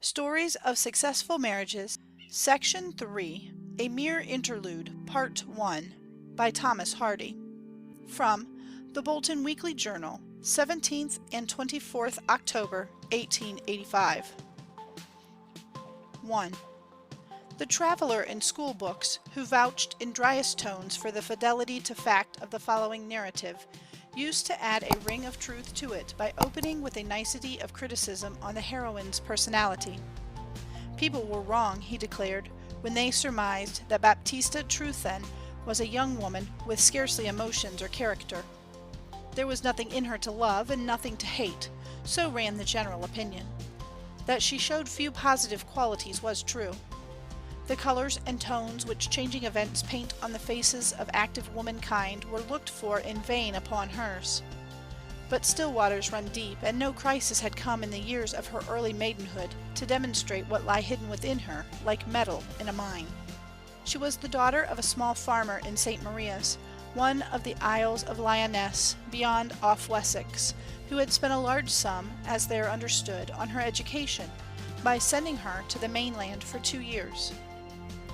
Stories of Successful Marriages, Section 3, A Mere Interlude, Part 1, by Thomas Hardy. From the Bolton Weekly Journal, 17th and 24th October, 1885. 1. The traveller in school books, who vouched in driest tones for the fidelity to fact of the following narrative, used to add a ring of truth to it by opening with a nicety of criticism on the heroine's personality. People were wrong, he declared, when they surmised that Baptista Trewthen was a young woman with scarcely emotions or character. There was nothing in her to love and nothing to hate, so ran the general opinion. That she showed few positive qualities was true. The colors and tones which changing events paint on the faces of active womankind were looked for in vain upon hers. But still waters run deep, and no crisis had come in the years of her early maidenhood to demonstrate what lay hidden within her, like metal in a mine. She was the daughter of a small farmer in St. Maria's, one of the Isles of Lyonesse, beyond off Wessex, who had spent a large sum, as there understood, on her education, by sending her to the mainland for 2 years.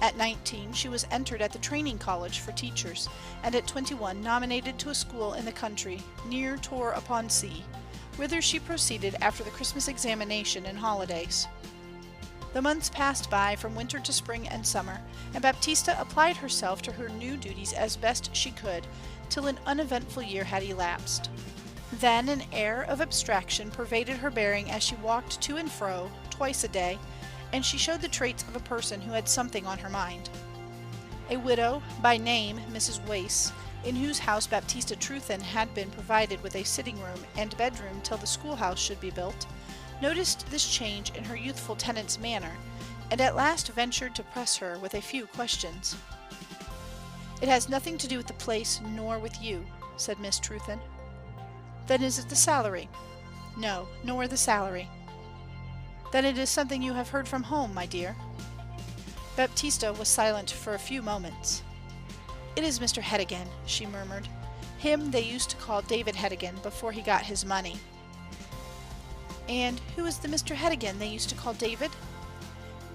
At 19 she was entered at the Training College for Teachers, and at 21 nominated to a school in the country, near Torre-upon-Sea, whither she proceeded after the Christmas examination and holidays. The months passed by from winter to spring and summer, and Baptista applied herself to her new duties as best she could, till an uneventful year had elapsed. Then an air of abstraction pervaded her bearing as she walked to and fro, twice a day, and she showed the traits of a person who had something on her mind. A widow, by name Mrs. Wace, in whose house Baptista Trewthen had been provided with a sitting-room and bedroom till the schoolhouse should be built, noticed this change in her youthful tenant's manner, and at last ventured to press her with a few questions. "It has nothing to do with the place, nor with you," said Miss Trewthen. "Then is it the salary?" "No, nor the salary." "Then it is something you have heard from home, my dear." Baptista was silent for a few moments. "It is Mr. Heddegan," she murmured. "Him they used to call David Heddegan before he got his money." "And who is the Mr. Heddegan they used to call David?"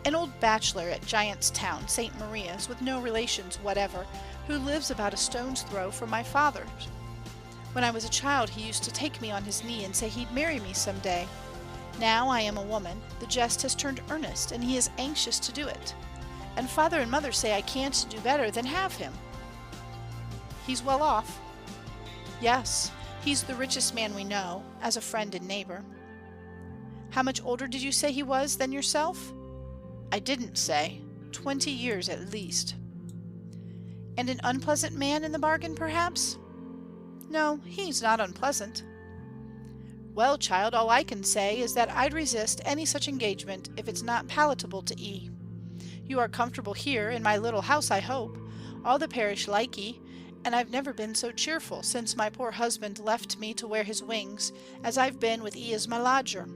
"An old bachelor at Giant's Town, St. Maria's, with no relations whatever, who lives about a stone's throw from my father's. When I was a child he used to take me on his knee and say he'd marry me some day. Now I am a woman, the jest has turned earnest, and he is anxious to do it. And father and mother say I can't do better than have him." "He's well off?" "Yes, he's the richest man we know, as a friend and neighbor." "How much older did you say he was than yourself?" "I didn't say. 20 years at least." "And an unpleasant man in the bargain, perhaps?" "No, he's not unpleasant." "Well, child, all I can say is that I'd resist any such engagement if it's not palatable to 'ee. You are comfortable here in my little house, I hope. All the parish like 'ee, and I've never been so cheerful since my poor husband left me to wear his wings, as I've been with 'ee as my lodger."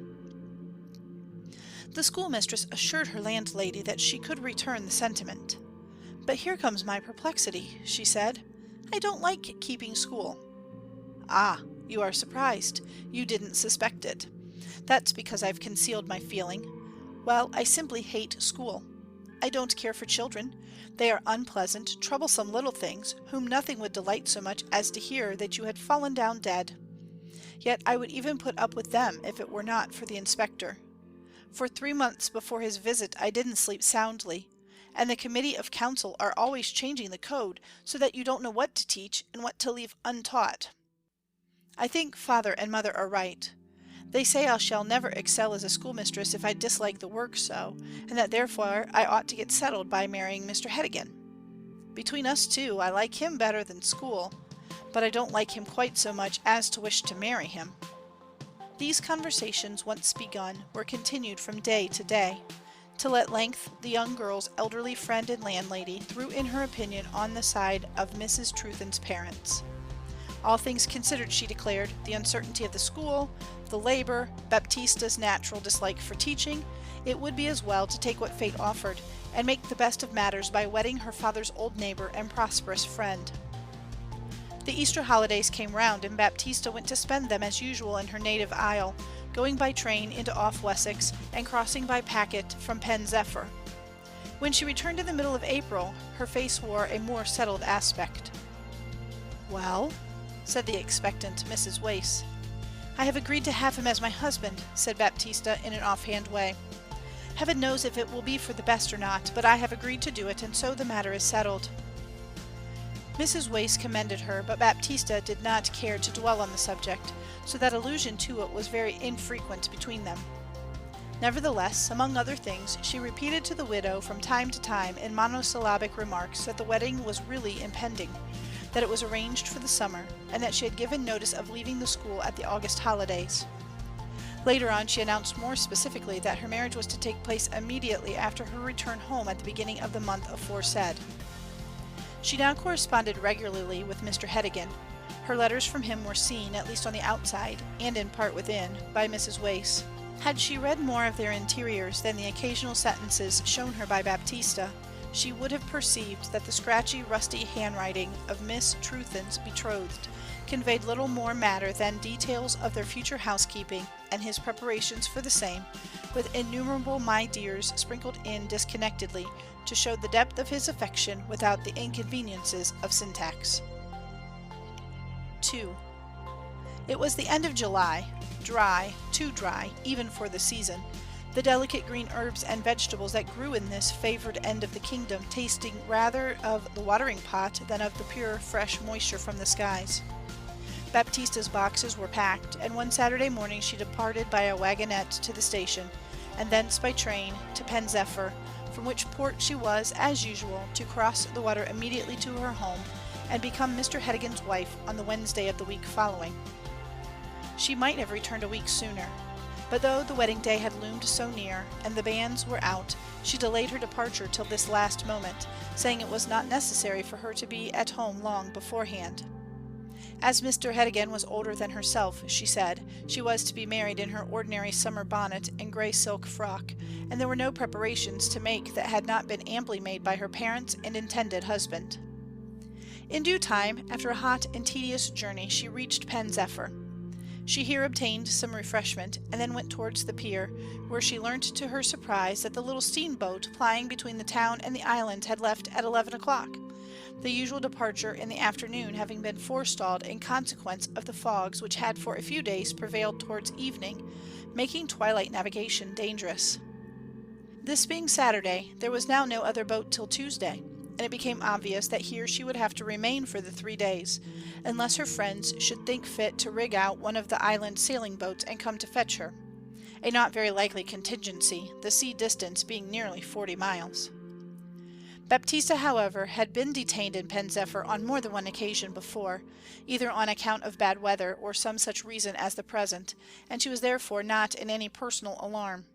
The schoolmistress assured her landlady that she could return the sentiment. "But here comes my perplexity," she said. "I don't like keeping school." "Ah, you are surprised. You didn't suspect it. That's because I've concealed my feeling. Well, I simply hate school. I don't care for children. They are unpleasant, troublesome little things, whom nothing would delight so much as to hear that you had fallen down dead. Yet I would even put up with them if it were not for the inspector. For 3 months before his visit I didn't sleep soundly, and the committee of council are always changing the code, so that you don't know what to teach and what to leave untaught. I think father and mother are right. They say I shall never excel as a schoolmistress if I dislike the work so, and that therefore I ought to get settled by marrying Mr. Heddegan. Between us two, I like him better than school, but I don't like him quite so much as to wish to marry him." These conversations, once begun, were continued from day to day, till at length the young girl's elderly friend and landlady threw in her opinion on the side of Mrs. Trewthen's parents. All things considered, she declared, the uncertainty of the school, the labor, Baptista's natural dislike for teaching, it would be as well to take what fate offered, and make the best of matters by wedding her father's old neighbor and prosperous friend. The Easter holidays came round, and Baptista went to spend them as usual in her native isle, going by train into Off Wessex and crossing by packet from Pen Zephyr. When she returned in the middle of April, her face wore a more settled aspect. "Well?" said the expectant Mrs. Wace. "I have agreed to have him as my husband," said Baptista in an offhand way. "Heaven knows if it will be for the best or not, but I have agreed to do it, and so the matter is settled." Mrs. Wace commended her, but Baptista did not care to dwell on the subject, so that allusion to it was very infrequent between them. Nevertheless, among other things, she repeated to the widow from time to time in monosyllabic remarks that the wedding was really impending, that it was arranged for the summer, and that she had given notice of leaving the school at the August holidays. Later on she announced more specifically that her marriage was to take place immediately after her return home at the beginning of the month aforesaid. She now corresponded regularly with Mr. Heddegan. Her letters from him were seen, at least on the outside, and in part within, by Mrs. Wace. Had she read more of their interiors than the occasional sentences shown her by Baptista, she would have perceived that the scratchy, rusty handwriting of Miss Trewthen's betrothed conveyed little more matter than details of their future housekeeping and his preparations for the same, with innumerable "my dears" sprinkled in disconnectedly to show the depth of his affection without the inconveniences of syntax. 2. It was the end of July, dry, too dry, even for the season, the delicate green herbs and vegetables that grew in this favoured end of the kingdom tasting rather of the watering pot than of the pure, fresh moisture from the skies. Baptista's boxes were packed, and one Saturday morning she departed by a wagonette to the station, and thence by train to Pen Zephyr, from which port she was, as usual, to cross the water immediately to her home, and become Mr. Heddegan's wife on the Wednesday of the week following. She might have returned a week sooner, but though the wedding day had loomed so near, and the banns were out, she delayed her departure till this last moment, saying it was not necessary for her to be at home long beforehand. As Mr. Heddegan was older than herself, she said, she was to be married in her ordinary summer bonnet and grey silk frock, and there were no preparations to make that had not been amply made by her parents and intended husband. In due time, after a hot and tedious journey, she reached Pen Zephyr. She here obtained some refreshment, and then went towards the pier, where she learnt to her surprise that the little steamboat plying between the town and the island had left at 11 o'clock, the usual departure in the afternoon having been forestalled in consequence of the fogs which had for a few days prevailed towards evening, making twilight navigation dangerous. This being Saturday, there was now no other boat till Tuesday, and it became obvious that here she would have to remain for the 3 days, unless her friends should think fit to rig out one of the island sailing boats and come to fetch her, a not very likely contingency, the sea distance being nearly 40 miles. Baptista, however, had been detained in Pen Zephyr on more than one occasion before, either on account of bad weather or some such reason as the present, and she was therefore not in any personal alarm.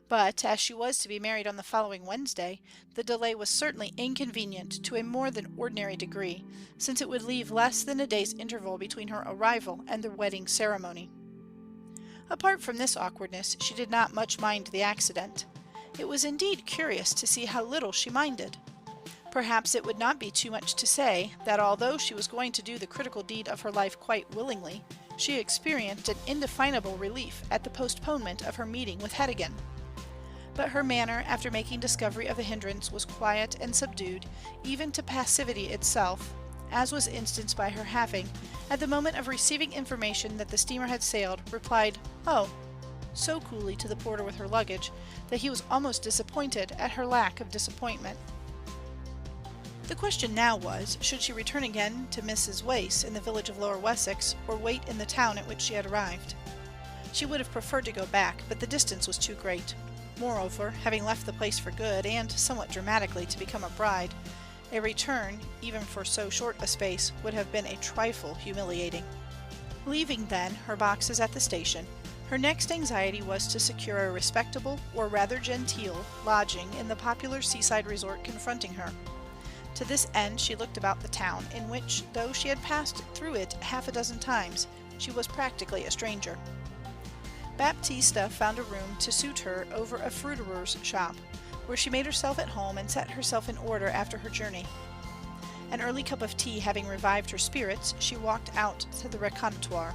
But, as she was to be married on the following Wednesday, the delay was certainly inconvenient to a more than ordinary degree, since it would leave less than a day's interval between her arrival and the wedding ceremony. Apart from this awkwardness, she did not much mind the accident. It was indeed curious to see how little she minded. Perhaps it would not be too much to say that although she was going to do the critical deed of her life quite willingly, she experienced an indefinable relief at the postponement of her meeting with Heddegan. But her manner, after making discovery of the hindrance, was quiet and subdued, even to passivity itself, as was instanced by her having, at the moment of receiving information that the steamer had sailed, replied, "Oh," so coolly to the porter with her luggage, that he was almost disappointed at her lack of disappointment. The question now was, should she return again to Mrs. Wace in the village of Lower Wessex, or wait in the town at which she had arrived? She would have preferred to go back, but the distance was too great. Moreover, having left the place for good, and somewhat dramatically to become a bride, a return, even for so short a space, would have been a trifle humiliating. Leaving, then, her boxes at the station, her next anxiety was to secure a respectable, or rather genteel, lodging in the popular seaside resort confronting her. To this end she looked about the town, in which, though she had passed through it half a dozen times, she was practically a stranger. Baptista found a room to suit her over a fruiterer's shop, where she made herself at home and set herself in order after her journey. An early cup of tea having revived her spirits, she walked out to the reconnoitre.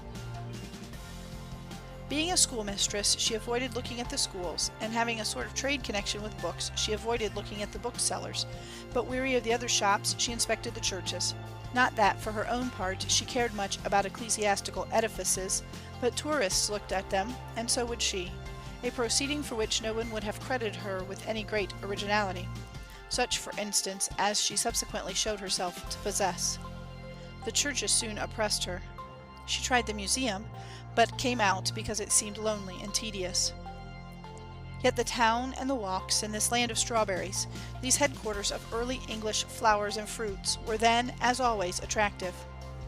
Being a schoolmistress, she avoided looking at the schools, and having a sort of trade connection with books, she avoided looking at the booksellers, but weary of the other shops, she inspected the churches. Not that, for her own part, she cared much about ecclesiastical edifices, but tourists looked at them, and so would she, a proceeding for which no one would have credited her with any great originality, such, for instance, as she subsequently showed herself to possess. The churches soon oppressed her. She tried the museum, but came out because it seemed lonely and tedious. Yet the town and the walks in this land of strawberries, these headquarters of early English flowers and fruits, were then, as always, attractive.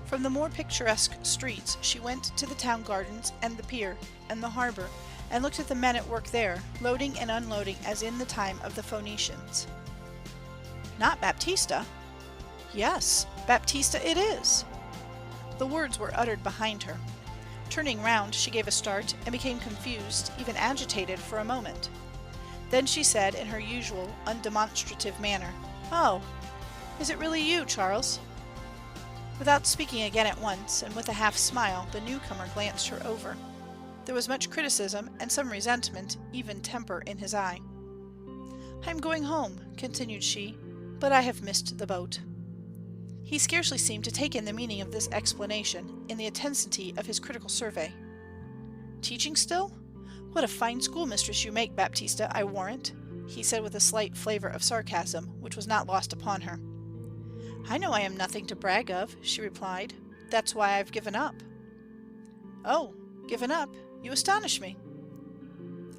From the more picturesque streets she went to the town gardens and the pier and the harbor, and looked at the men at work there, loading and unloading as in the time of the Phoenicians. Not Baptista? Yes, Baptista it is. The words were uttered behind her. Turning round, she gave a start, and became confused, even agitated, for a moment. Then she said, in her usual undemonstrative manner, "Oh, is it really you, Charles?" Without speaking again at once, and with a half smile, the newcomer glanced her over. There was much criticism, and some resentment, even temper, in his eye. "I am going home," continued she, "but I have missed the boat." He scarcely seemed to take in the meaning of this explanation, in the intensity of his critical survey. "Teaching still? What a fine schoolmistress you make, Baptista, I warrant," he said with a slight flavour of sarcasm, which was not lost upon her. "I know I am nothing to brag of," she replied. "That's why I've given up." "Oh, given up? You astonish me."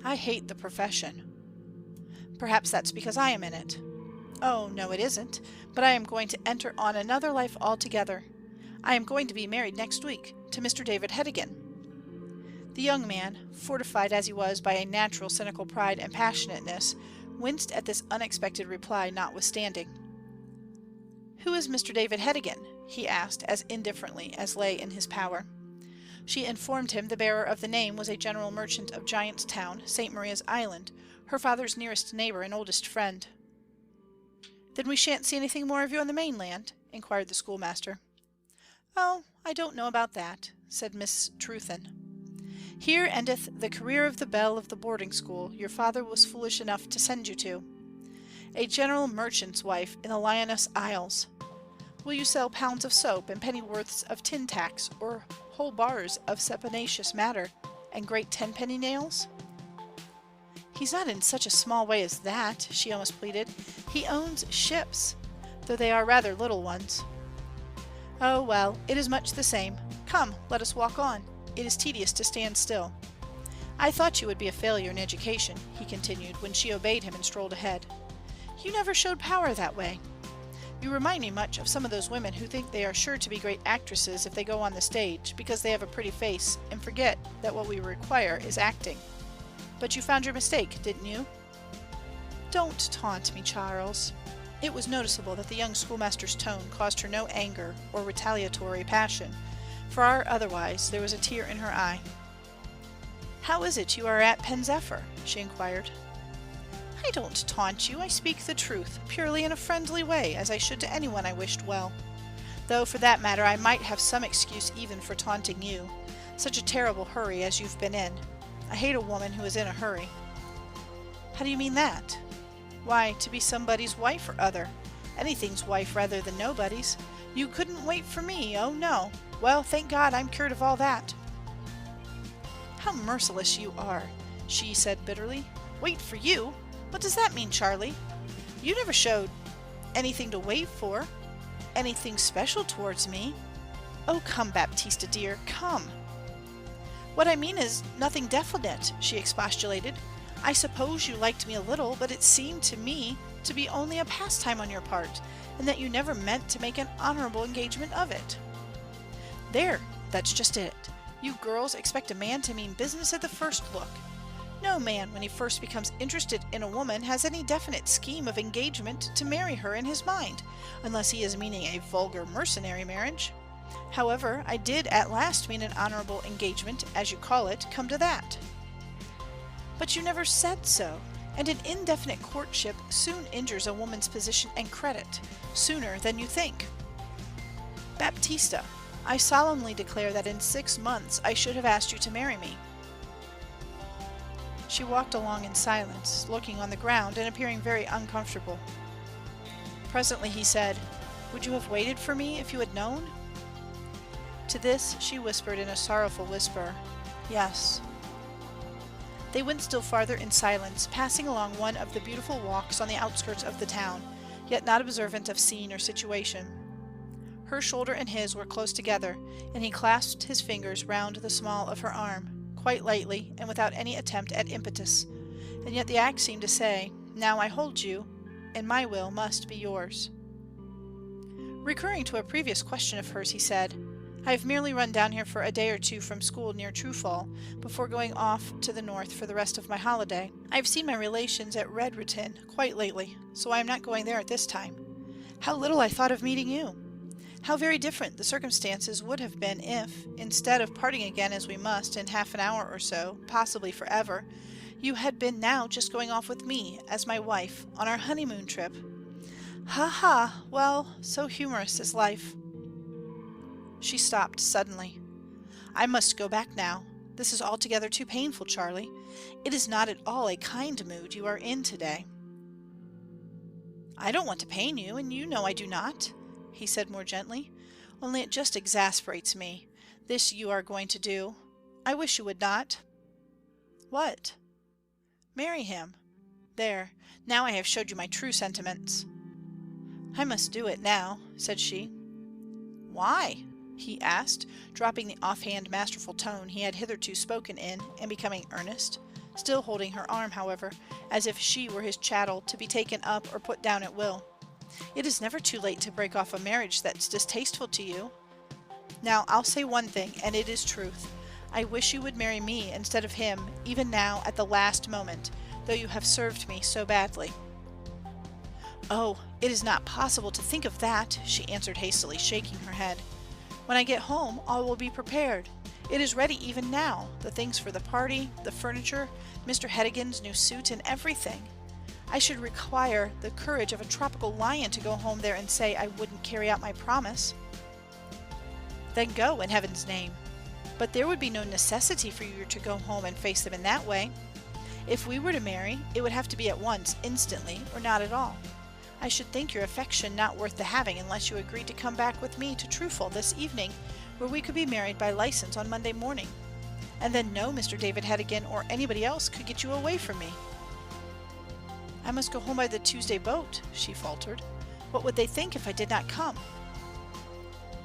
"I hate the profession." "Perhaps that's because I am in it." "Oh, no, it isn't. But I am going to enter on another life altogether. I am going to be married next week, to Mr. David Heddegan." The young man, fortified as he was by a natural cynical pride and passionateness, winced at this unexpected reply notwithstanding. "Who is Mr. David Heddegan?" he asked as indifferently as lay in his power. She informed him the bearer of the name was a general merchant of Giant's Town, St. Maria's Island, her father's nearest neighbour and oldest friend. "Then we shan't see anything more of you on the mainland?" inquired the schoolmaster. "Oh, I don't know about that," said Miss Trewthen. "Here endeth the career of the belle of the boarding school your father was foolish enough to send you to. A general merchant's wife in the Lioness Isles. Will you sell pounds of soap and pennyworths of tin tacks, or whole bars of saponaceous matter, and great tenpenny nails?" "He's not in such a small way as that," she almost pleaded. "He owns ships, though they are rather little ones." "Oh, well, it is much the same. Come, let us walk on. It is tedious to stand still. I thought you would be a failure in education," he continued, when she obeyed him and strolled ahead. "You never showed power that way. You remind me much of some of those women who think they are sure to be great actresses if they go on the stage, because they have a pretty face, and forget that what we require is acting. But you found your mistake, didn't you?" "Don't taunt me, Charles." It was noticeable that the young schoolmaster's tone caused her no anger or retaliatory passion, for otherwise there was a tear in her eye. "How is it you are at Pen Zephyr?" she inquired. "I don't taunt you, I speak the truth, purely in a friendly way, as I should to anyone I wished well. Though, for that matter, I might have some excuse even for taunting you. Such a terrible hurry as you've been in. I hate a woman who is in a hurry." "How do you mean that?" "Why, to be somebody's wife or other. Anything's wife rather than nobody's. You couldn't wait for me, oh no. Well, thank God I'm cured of all that." "How merciless you are," she said bitterly. "Wait for you? What does that mean, Charlie? You never showed anything to wait for. Anything special towards me. Oh, come, Baptista dear, come." "What I mean is nothing definite," she expostulated. "I suppose you liked me a little, but it seemed to me to be only a pastime on your part, and that you never meant to make an honourable engagement of it." "There, that's just it. You girls expect a man to mean business at the first look. No man, when he first becomes interested in a woman, has any definite scheme of engagement to marry her in his mind, unless he is meaning a vulgar mercenary marriage. However, I did at last mean an honourable engagement, as you call it, come to that." "But you never said so, and an indefinite courtship soon injures a woman's position and credit, sooner than you think." "Baptista, I solemnly declare that in 6 months I should have asked you to marry me." She walked along in silence, looking on the ground and appearing very uncomfortable. Presently he said, "Would you have waited for me if you had known?" To this she whispered in a sorrowful whisper, "Yes." They went still farther in silence, passing along one of the beautiful walks on the outskirts of the town, yet not observant of scene or situation. Her shoulder and his were close together, and he clasped his fingers round the small of her arm, quite lightly and without any attempt at impetus, and yet the act seemed to say, "Now I hold you, and my will must be yours." Recurring to a previous question of hers, he said, "I have merely run down here for a day or two from school near Trufal, before going off to the north for the rest of my holiday. I have seen my relations at Redrutin quite lately, so I am not going there at this time. How little I thought of meeting you! How very different the circumstances would have been if, instead of parting again as we must in half an hour or so, possibly for ever, you had been now just going off with me, as my wife, on our honeymoon trip. Ha ha! Well, so humorous is life." She stopped suddenly. "I must go back now. This is altogether too painful, Charlie. It is not at all a kind mood you are in today." "I don't want to pain you, and you know I do not," he said more gently. "Only it just exasperates me, this you are going to do. I wish you would not." "What?" "Marry him. There, now I have showed you my true sentiments." "I must do it now," said she. "Why?" he asked, dropping the offhand masterful tone he had hitherto spoken in, and becoming earnest, still holding her arm, however, as if she were his chattel to be taken up or put down at will. "It is never too late to break off a marriage that's distasteful to you. Now, I'll say one thing, and it is truth. I wish you would marry me instead of him, even now at the last moment, though you have served me so badly." "Oh, it is not possible to think of that," she answered hastily, shaking her head. "When I get home all will be prepared. It is ready even now, the things for the party, the furniture, Mr. Heddegan's new suit, and everything. I should require the courage of a tropical lion to go home there and say I wouldn't carry out my promise." "Then go, in heaven's name. But there would be no necessity for you to go home and face them in that way. If we were to marry, it would have to be at once, instantly, or not at all. I should think your affection not worth the having unless you agreed to come back with me to Trufal this evening, where we could be married by license on Monday morning. And then no Mr. David Heddegan or anybody else could get you away from me." "I must go home by the Tuesday boat," she faltered. "What would they think if I did not come?"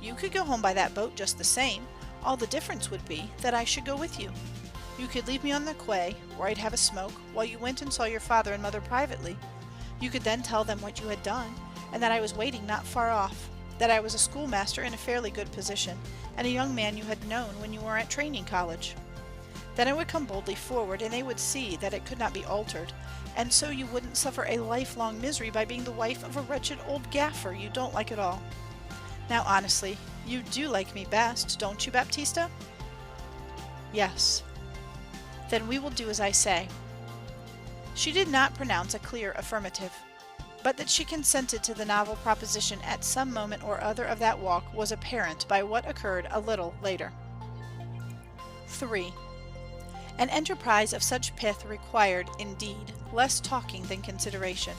"You could go home by that boat just the same. All the difference would be that I should go with you. You could leave me on the quay, where I'd have a smoke, while you went and saw your father and mother privately. You could then tell them what you had done, and that I was waiting not far off, that I was a schoolmaster in a fairly good position, and a young man you had known when you were at training college. Then I would come boldly forward, and they would see that it could not be altered, and so you wouldn't suffer a lifelong misery by being the wife of a wretched old gaffer you don't like at all. Now, honestly, you do like me best, don't you, Baptista?" "Yes." "Then we will do as I say." She did not pronounce a clear affirmative, but that she consented to the novel proposition at some moment or other of that walk was apparent by what occurred a little later. 3. An enterprise of such pith required, indeed, less talking than consideration.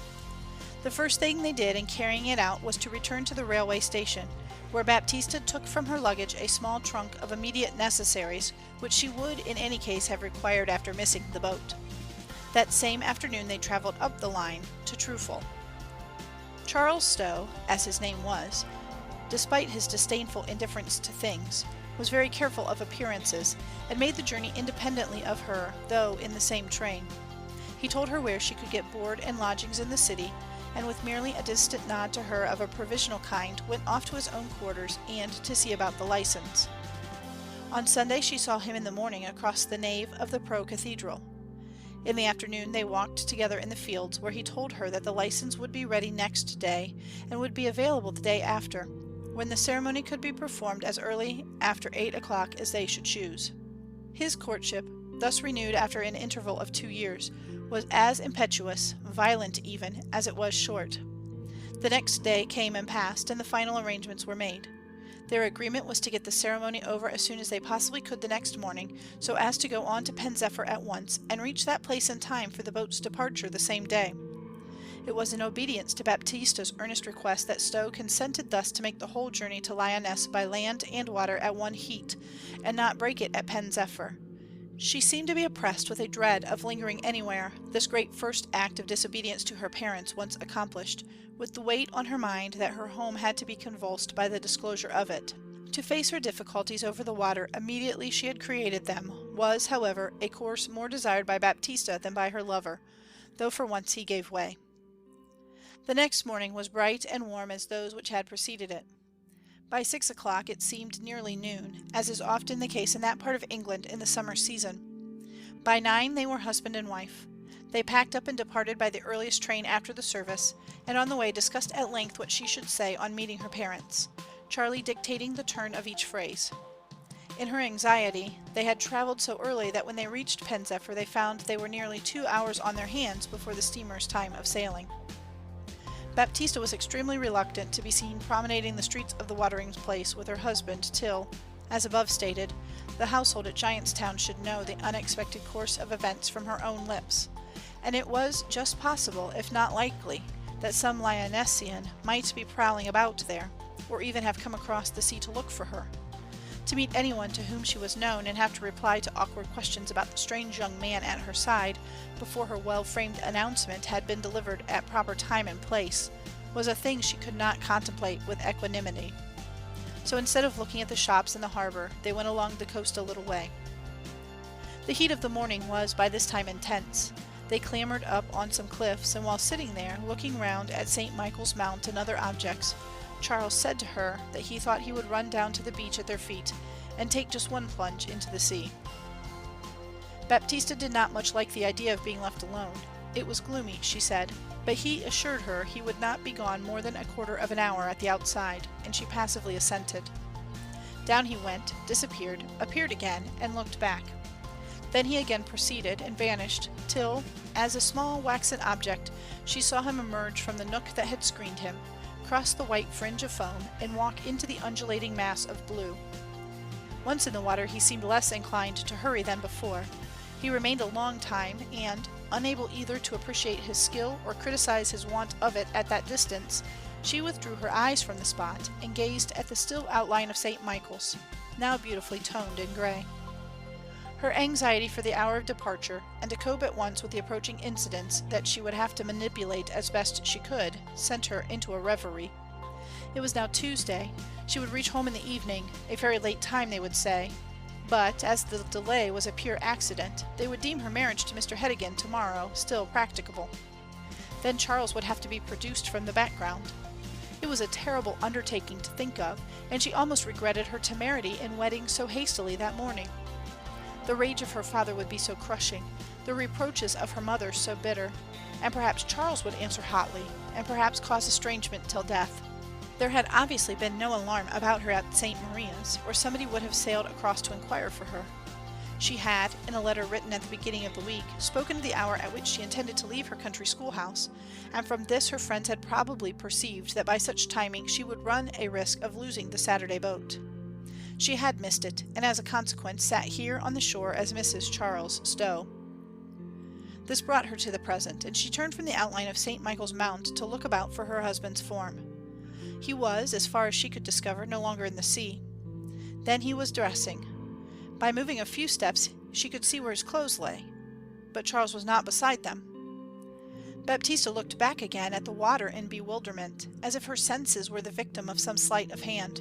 The first thing they did in carrying it out was to return to the railway station, where Baptista took from her luggage a small trunk of immediate necessaries which she would in any case have required after missing the boat. That same afternoon they travelled up the line to Trufal. Charles Stow, as his name was, despite his disdainful indifference to things, was very careful of appearances, and made the journey independently of her, though in the same train. He told her where she could get board and lodgings in the city, and with merely a distant nod to her of a provisional kind, went off to his own quarters and to see about the license. On Sunday she saw him in the morning across the nave of the Pro-Cathedral. In the afternoon they walked together in the fields, where he told her that the license would be ready next day, and would be available the day after, when the ceremony could be performed as early after 8 o'clock as they should choose. His courtship, thus renewed after an interval of 2 years, was as impetuous, violent even, as it was short. The next day came and passed, and the final arrangements were made. Their agreement was to get the ceremony over as soon as they possibly could the next morning, so as to go on to Pen zephyr at once, and reach that place in time for the boat's departure the same day. It was in obedience to Baptista's earnest request that Stow consented thus to make the whole journey to Lyonesse by land and water at one heat, and not break it at Pen zephyr. She seemed to be oppressed with a dread of lingering anywhere, this great first act of disobedience to her parents once accomplished, with the weight on her mind that her home had to be convulsed by the disclosure of it. To face her difficulties over the water immediately she had created them was, however, a course more desired by Baptista than by her lover, though for once he gave way. The next morning was bright and warm as those which had preceded it. By 6 o'clock it seemed nearly noon, as is often the case in that part of England in the summer season. By 9 they were husband and wife. They packed up and departed by the earliest train after the service, and on the way discussed at length what she should say on meeting her parents, Charlie dictating the turn of each phrase. In her anxiety, they had travelled so early that when they reached Pen zephyr they found they were nearly 2 hours on their hands before the steamer's time of sailing. Baptista was extremely reluctant to be seen promenading the streets of the watering place with her husband till, as above stated, the household at Giantstown should know the unexpected course of events from her own lips, and it was just possible, if not likely, that some Lyonessian might be prowling about there, or even have come across the sea to look for her. To meet anyone to whom she was known and have to reply to awkward questions about the strange young man at her side before her well-framed announcement had been delivered at proper time and place was a thing she could not contemplate with equanimity. So instead of looking at the shops in the harbor, they went along the coast a little way. The heat of the morning was by this time intense. They clambered up on some cliffs, and while sitting there, looking round at St. Michael's Mount and other objects, Charles said to her that he thought he would run down to the beach at their feet and take just one plunge into the sea. Baptista did not much like the idea of being left alone. It was gloomy, she said, but he assured her he would not be gone more than a quarter of an hour at the outside, and she passively assented. Down he went, disappeared, appeared again, and looked back. Then he again proceeded and vanished, till, as a small waxen object, she saw him emerge from the nook that had screened him, cross the white fringe of foam, and walk into the undulating mass of blue. Once in the water he seemed less inclined to hurry than before. He remained a long time, and, unable either to appreciate his skill or criticize his want of it at that distance, she withdrew her eyes from the spot and gazed at the still outline of St. Michael's, now beautifully toned in grey. Her anxiety for the hour of departure, and to cope at once with the approaching incidents that she would have to manipulate as best she could, sent her into a reverie. It was now Tuesday. She would reach home in the evening, a very late time they would say, but as the delay was a pure accident, they would deem her marriage to Mr. Heddigan tomorrow still practicable. Then Charles would have to be produced from the background. It was a terrible undertaking to think of, and she almost regretted her temerity in wedding so hastily that morning. The rage of her father would be so crushing, the reproaches of her mother so bitter, and perhaps Charles would answer hotly, and perhaps cause estrangement till death. There had obviously been no alarm about her at St. Maria's, or somebody would have sailed across to inquire for her. She had, in a letter written at the beginning of the week, spoken of the hour at which she intended to leave her country schoolhouse, and from this her friends had probably perceived that by such timing she would run a risk of losing the Saturday boat. She had missed it, and as a consequence sat here on the shore as Mrs. Charles Stow. This brought her to the present, and she turned from the outline of St. Michael's Mount to look about for her husband's form. He was, as far as she could discover, no longer in the sea. Then he was dressing. By moving a few steps she could see where his clothes lay, but Charles was not beside them. Baptista looked back again at the water in bewilderment, as if her senses were the victim of some sleight of hand.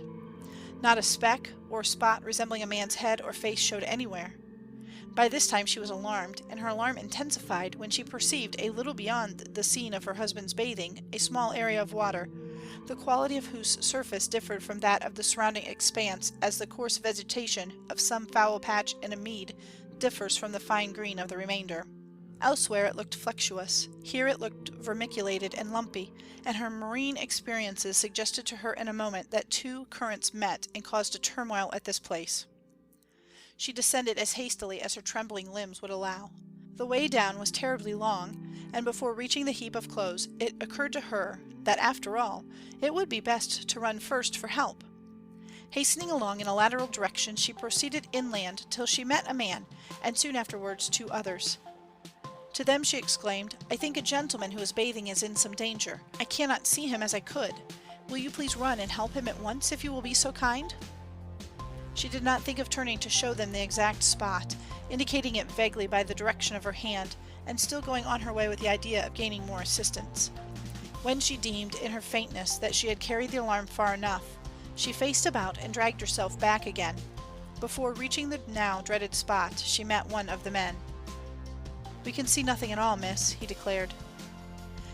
Not a speck or spot resembling a man's head or face showed anywhere. By this time she was alarmed, and her alarm intensified when she perceived a little beyond the scene of her husband's bathing a small area of water, the quality of whose surface differed from that of the surrounding expanse as the coarse vegetation of some foul patch in a mead differs from the fine green of the remainder. Elsewhere it looked flexuous, here it looked vermiculated and lumpy, and her marine experiences suggested to her in a moment that two currents met and caused a turmoil at this place. She descended as hastily as her trembling limbs would allow. The way down was terribly long, and before reaching the heap of clothes it occurred to her that, after all, it would be best to run first for help. Hastening along in a lateral direction, she proceeded inland till she met a man, and soon afterwards 2 others. To them she exclaimed, "I think a gentleman who is bathing is in some danger. I cannot see him as I could. Will you please run and help him at once, if you will be so kind?" She did not think of turning to show them the exact spot, indicating it vaguely by the direction of her hand, and still going on her way with the idea of gaining more assistance. When she deemed, in her faintness, that she had carried the alarm far enough, she faced about and dragged herself back again. Before reaching the now dreaded spot, she met one of the men. "We can see nothing at all, miss," he declared.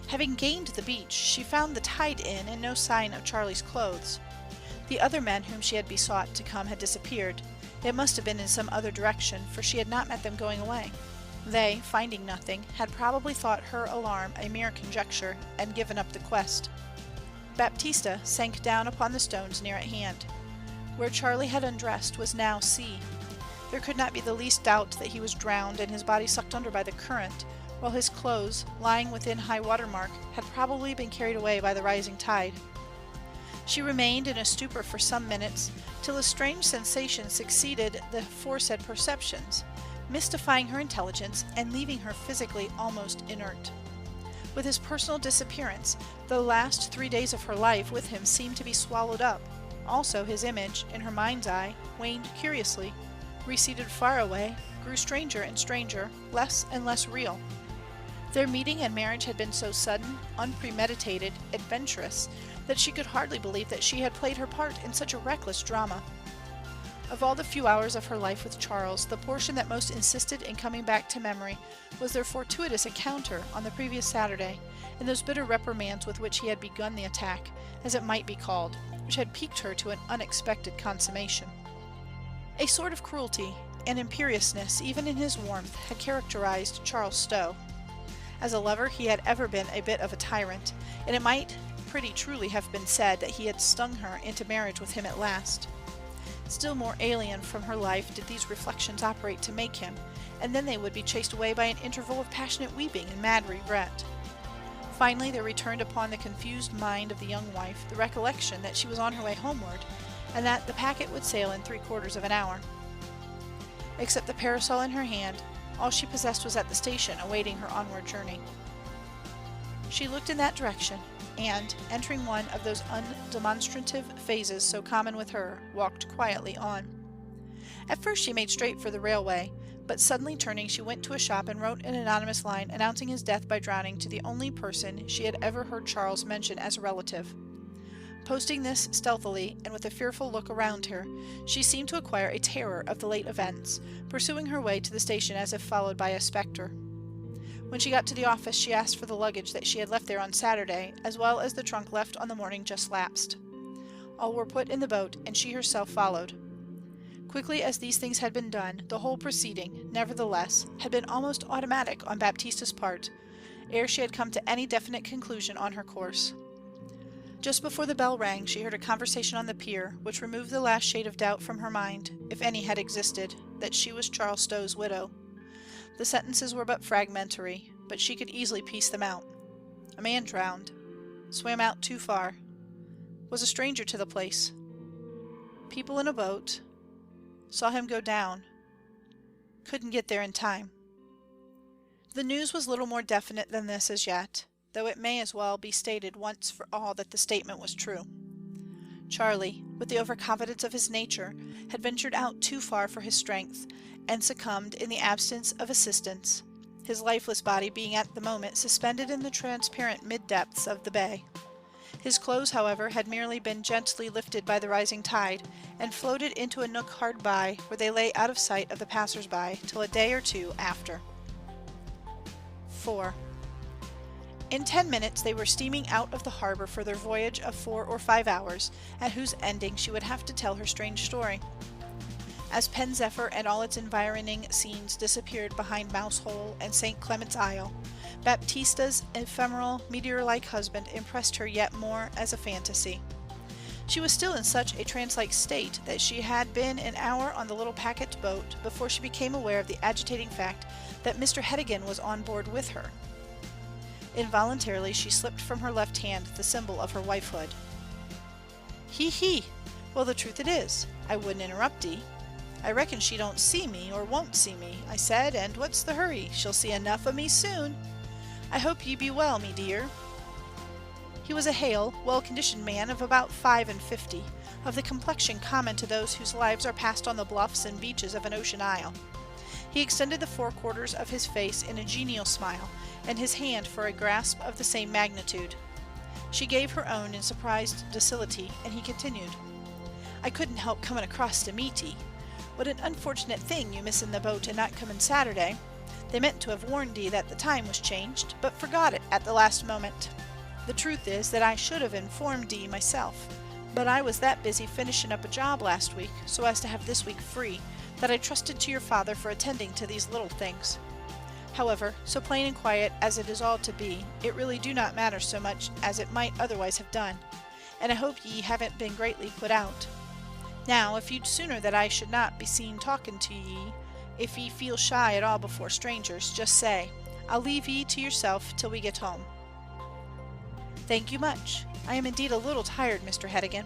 Having gained the beach, she found the tide in and no sign of Charlie's clothes. The other men whom she had besought to come had disappeared. It must have been in some other direction, for she had not met them going away. They, finding nothing, had probably thought her alarm a mere conjecture, and given up the quest. Baptista sank down upon the stones near at hand. Where Charlie had undressed was now sea. There could not be the least doubt that he was drowned and his body sucked under by the current, while his clothes, lying within high water mark, had probably been carried away by the rising tide. She remained in a stupor for some minutes, till a strange sensation succeeded the aforesaid perceptions, mystifying her intelligence and leaving her physically almost inert. With his personal disappearance, the last 3 days of her life with him seemed to be swallowed up. Also his image, in her mind's eye, waned curiously, receded far away, grew stranger and stranger, less and less real. Their meeting and marriage had been so sudden, unpremeditated, adventurous, that she could hardly believe that she had played her part in such a reckless drama. Of all the few hours of her life with Charles, the portion that most insisted in coming back to memory was their fortuitous encounter on the previous Saturday, and those bitter reprimands with which he had begun the attack, as it might be called, which had piqued her to an unexpected consummation. A sort of cruelty and imperiousness, even in his warmth, had characterized Charles Stow. As a lover he had ever been a bit of a tyrant, and it might pretty truly have been said that he had stung her into marriage with him at last. Still more alien from her life did these reflections operate to make him, and then they would be chased away by an interval of passionate weeping and mad regret. Finally there returned upon the confused mind of the young wife the recollection that she was on her way homeward, and that the packet would sail in 3/4 of an hour. Except the parasol in her hand, all she possessed was at the station awaiting her onward journey. She looked in that direction, and, entering one of those undemonstrative phases so common with her, walked quietly on. At first she made straight for the railway, but suddenly turning she went to a shop and wrote an anonymous line announcing his death by drowning to the only person she had ever heard Charles mention as a relative. Posting this stealthily and with a fearful look around her, she seemed to acquire a terror of the late events, pursuing her way to the station as if followed by a spectre. When she got to the office she asked for the luggage that she had left there on Saturday, as well as the trunk left on the morning just lapsed. All were put in the boat, and she herself followed. Quickly as these things had been done, the whole proceeding, nevertheless, had been almost automatic on Baptista's part, ere she had come to any definite conclusion on her course. Just before the bell rang she heard a conversation on the pier, which removed the last shade of doubt from her mind, if any had existed, that she was Charles Stow's widow. The sentences were but fragmentary, but she could easily piece them out. A man drowned. Swam out too far. Was a stranger to the place. People in a boat. Saw him go down. Couldn't get there in time. The news was little more definite than this as yet, though it may as well be stated once for all that the statement was true. Charlie, with the overconfidence of his nature, had ventured out too far for his strength, and succumbed in the absence of assistance, his lifeless body being at the moment suspended in the transparent mid-depths of the bay. His clothes, however, had merely been gently lifted by the rising tide, and floated into a nook hard by, where they lay out of sight of the passers-by till a day or two after. 4. In 10 minutes they were steaming out of the harbour for their voyage of 4 or 5 hours, at whose ending she would have to tell her strange story. As Pen Zephyr and all its environing scenes disappeared behind Mousehole and St. Clement's Isle, Baptista's ephemeral, meteor-like husband impressed her yet more as a fantasy. She was still in such a trance-like state that she had been an hour on the little packet boat before she became aware of the agitating fact that Mr. Heddigan was on board with her. Involuntarily she slipped from her left hand the symbol of her wifehood. "He! Well, the truth it is, I wouldn't interrupt 'ee. I reckon she don't see me, or won't see me, I said, and what's the hurry? She'll see enough o' me soon. I hope ye be well, me dear." He was a hale, well-conditioned man of about 55, of the complexion common to those whose lives are passed on the bluffs and beaches of an ocean isle. He extended the forequarters of his face in a genial smile, and his hand for a grasp of the same magnitude. She gave her own in surprised docility, and he continued: "I couldn't help coming across to meet 'ee. What an unfortunate thing you missing the boat and not coming Saturday. They meant to have warned 'ee that the time was changed, but forgot it at the last moment. The truth is that I should have informed 'ee myself, but I was that busy finishing up a job last week, so as to have this week free, that I trusted to your father for attending to these little things. However, so plain and quiet as it is all to be, it really do not matter so much as it might otherwise have done, and I hope ye haven't been greatly put out. Now, if you'd sooner that I should not be seen talking to ye, if ye feel shy at all before strangers, just say. I'll leave ye to yourself till we get home." "Thank you much. I am indeed a little tired, Mr. Heddegan."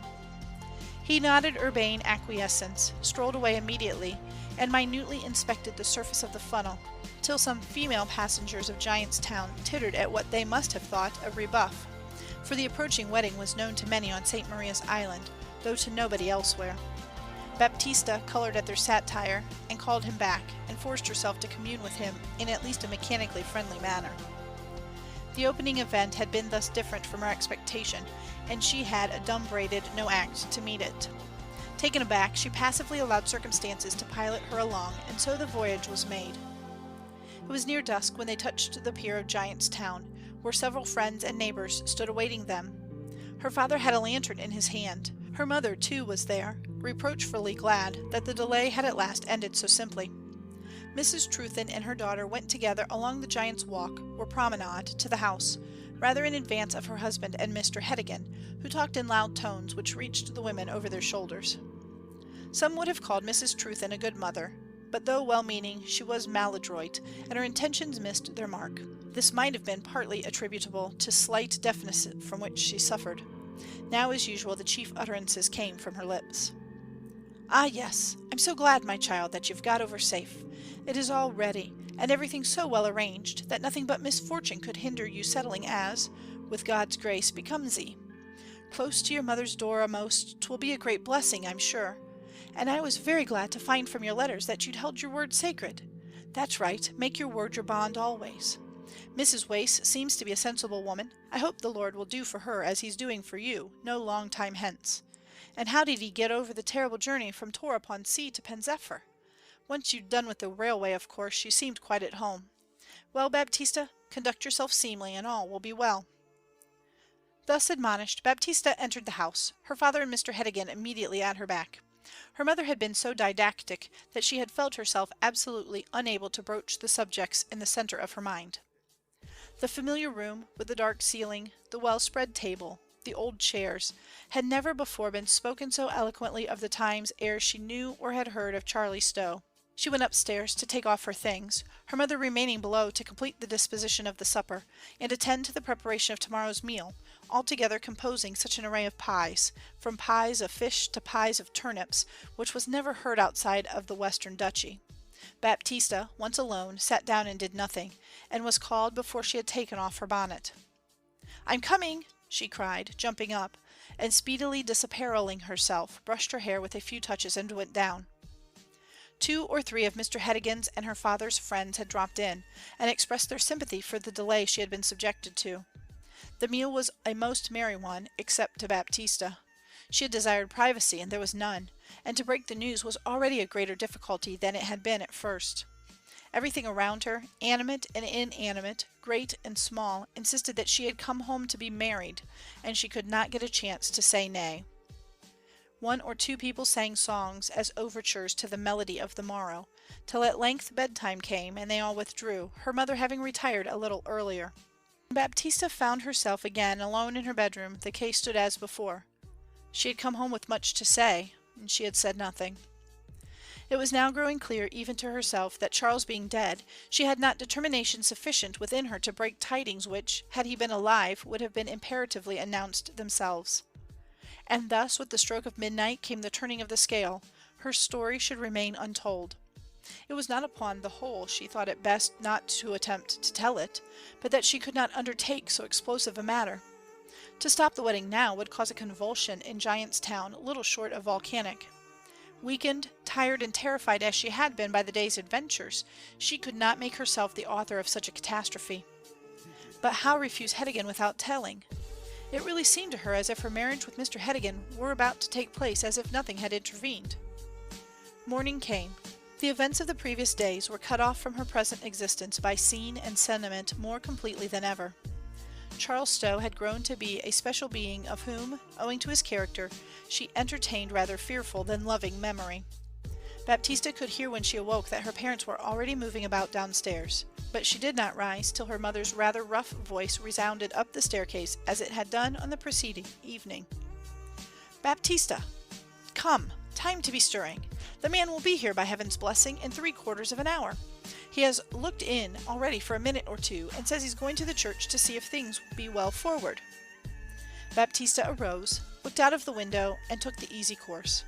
He nodded urbane acquiescence, strolled away immediately, and minutely inspected the surface of the funnel, till some female passengers of Giant's Town tittered at what they must have thought a rebuff, for the approaching wedding was known to many on St. Maria's Island, though to nobody elsewhere. Baptista coloured at their satire, and called him back, and forced herself to commune with him in at least a mechanically friendly manner. The opening event had been thus different from her expectation, and she had adumbrated no act to meet it. Taken aback, she passively allowed circumstances to pilot her along, and so the voyage was made. It was near dusk when they touched the pier of Giant's Town, where several friends and neighbours stood awaiting them. Her father had a lantern in his hand. Her mother, too, was there, reproachfully glad that the delay had at last ended so simply. Mrs. Trewthen and her daughter went together along the Giant's Walk, or promenade, to the house, rather in advance of her husband and Mr. Heddegan, who talked in loud tones which reached the women over their shoulders. Some would have called Mrs. Trewthen a good mother, but though well-meaning, she was maladroit, and her intentions missed their mark. This might have been partly attributable to slight deafness from which she suffered. Now, as usual, the chief utterances came from her lips. "Ah, yes, I'm so glad, my child, that you've got over safe. It is all ready, and everything so well arranged, that nothing but misfortune could hinder you settling as, with God's grace, becomes 'ee. Close to your mother's door a'most, 'twill be a great blessing, I'm sure. And I was very glad to find from your letters that you'd held your word sacred. That's right, make your word your bond always. Mrs. Wace seems to be a sensible woman. I hope the Lord will do for her as he's doing for you, no long time hence. And how did he get over the terrible journey from Tor upon Sea to Pen zephyr? Once you'd done with the railway, of course, you seemed quite at home. Well, Baptista, conduct yourself seemly, and all will be well." Thus admonished, Baptista entered the house, her father and Mr. Heddegan immediately at her back. Her mother had been so didactic that she had felt herself absolutely unable to broach the subjects in the centre of her mind. The familiar room, with the dark ceiling, the well-spread table, the old chairs, had never before been spoken so eloquently of the times ere she knew or had heard of Charlie Stow. She went upstairs to take off her things, her mother remaining below to complete the disposition of the supper, and attend to the preparation of tomorrow's meal, altogether composing such an array of pies, from pies of fish to pies of turnips, which was never heard outside of the Western Duchy. Baptista, once alone, sat down and did nothing, and was called before she had taken off her bonnet. "I'm coming!" she cried, jumping up, and speedily disappareling herself, brushed her hair with a few touches and went down. 2 or 3 of Mr. Heddegan's and her father's friends had dropped in, and expressed their sympathy for the delay she had been subjected to. The meal was a most merry one, except to Baptista. She had desired privacy, and there was none, and to break the news was already a greater difficulty than it had been at first. Everything around her, animate and inanimate, great and small, insisted that she had come home to be married, and she could not get a chance to say nay. 1 or 2 people sang songs as overtures to the melody of the morrow, till at length bedtime came, and they all withdrew, her mother having retired a little earlier. When Baptista found herself again alone in her bedroom, the case stood as before. She had come home with much to say, and she had said nothing. It was now growing clear even to herself that, Charles being dead, she had not determination sufficient within her to break tidings which, had he been alive, would have been imperatively announced themselves. And thus with the stroke of midnight came the turning of the scale; her story should remain untold. It was not upon the whole she thought it best not to attempt to tell it, but that she could not undertake so explosive a matter. To stop the wedding now would cause a convulsion in Giant's Town little short of volcanic. Weakened, tired, and terrified as she had been by the day's adventures, she could not make herself the author of such a catastrophe. But how refuse Heddegan without telling? It really seemed to her as if her marriage with Mr. Heddegan were about to take place as if nothing had intervened. Morning came. The events of the previous days were cut off from her present existence by scene and sentiment more completely than ever. Charles Stow had grown to be a special being of whom, owing to his character, she entertained rather fearful than loving memory. Baptista could hear when she awoke that her parents were already moving about downstairs, but she did not rise till her mother's rather rough voice resounded up the staircase as it had done on the preceding evening. "Baptista! Come, time to be stirring. The man will be here, by heaven's blessing, in 3/4 of an hour. He has looked in already for a minute or two, and says he's going to the church to see if things be well forward." Baptista arose, looked out of the window, and took the easy course.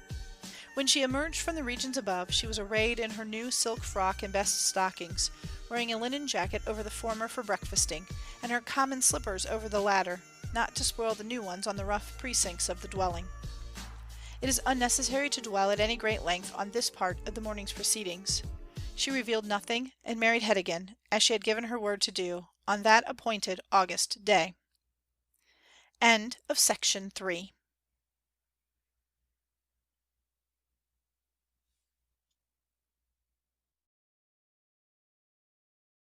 When she emerged from the regions above, she was arrayed in her new silk frock and best stockings, wearing a linen jacket over the former for breakfasting, and her common slippers over the latter, not to spoil the new ones on the rough precincts of the dwelling. It is unnecessary to dwell at any great length on this part of the morning's proceedings. She revealed nothing, and married Heddegan, as she had given her word to do, on that appointed August day. End of Section 3.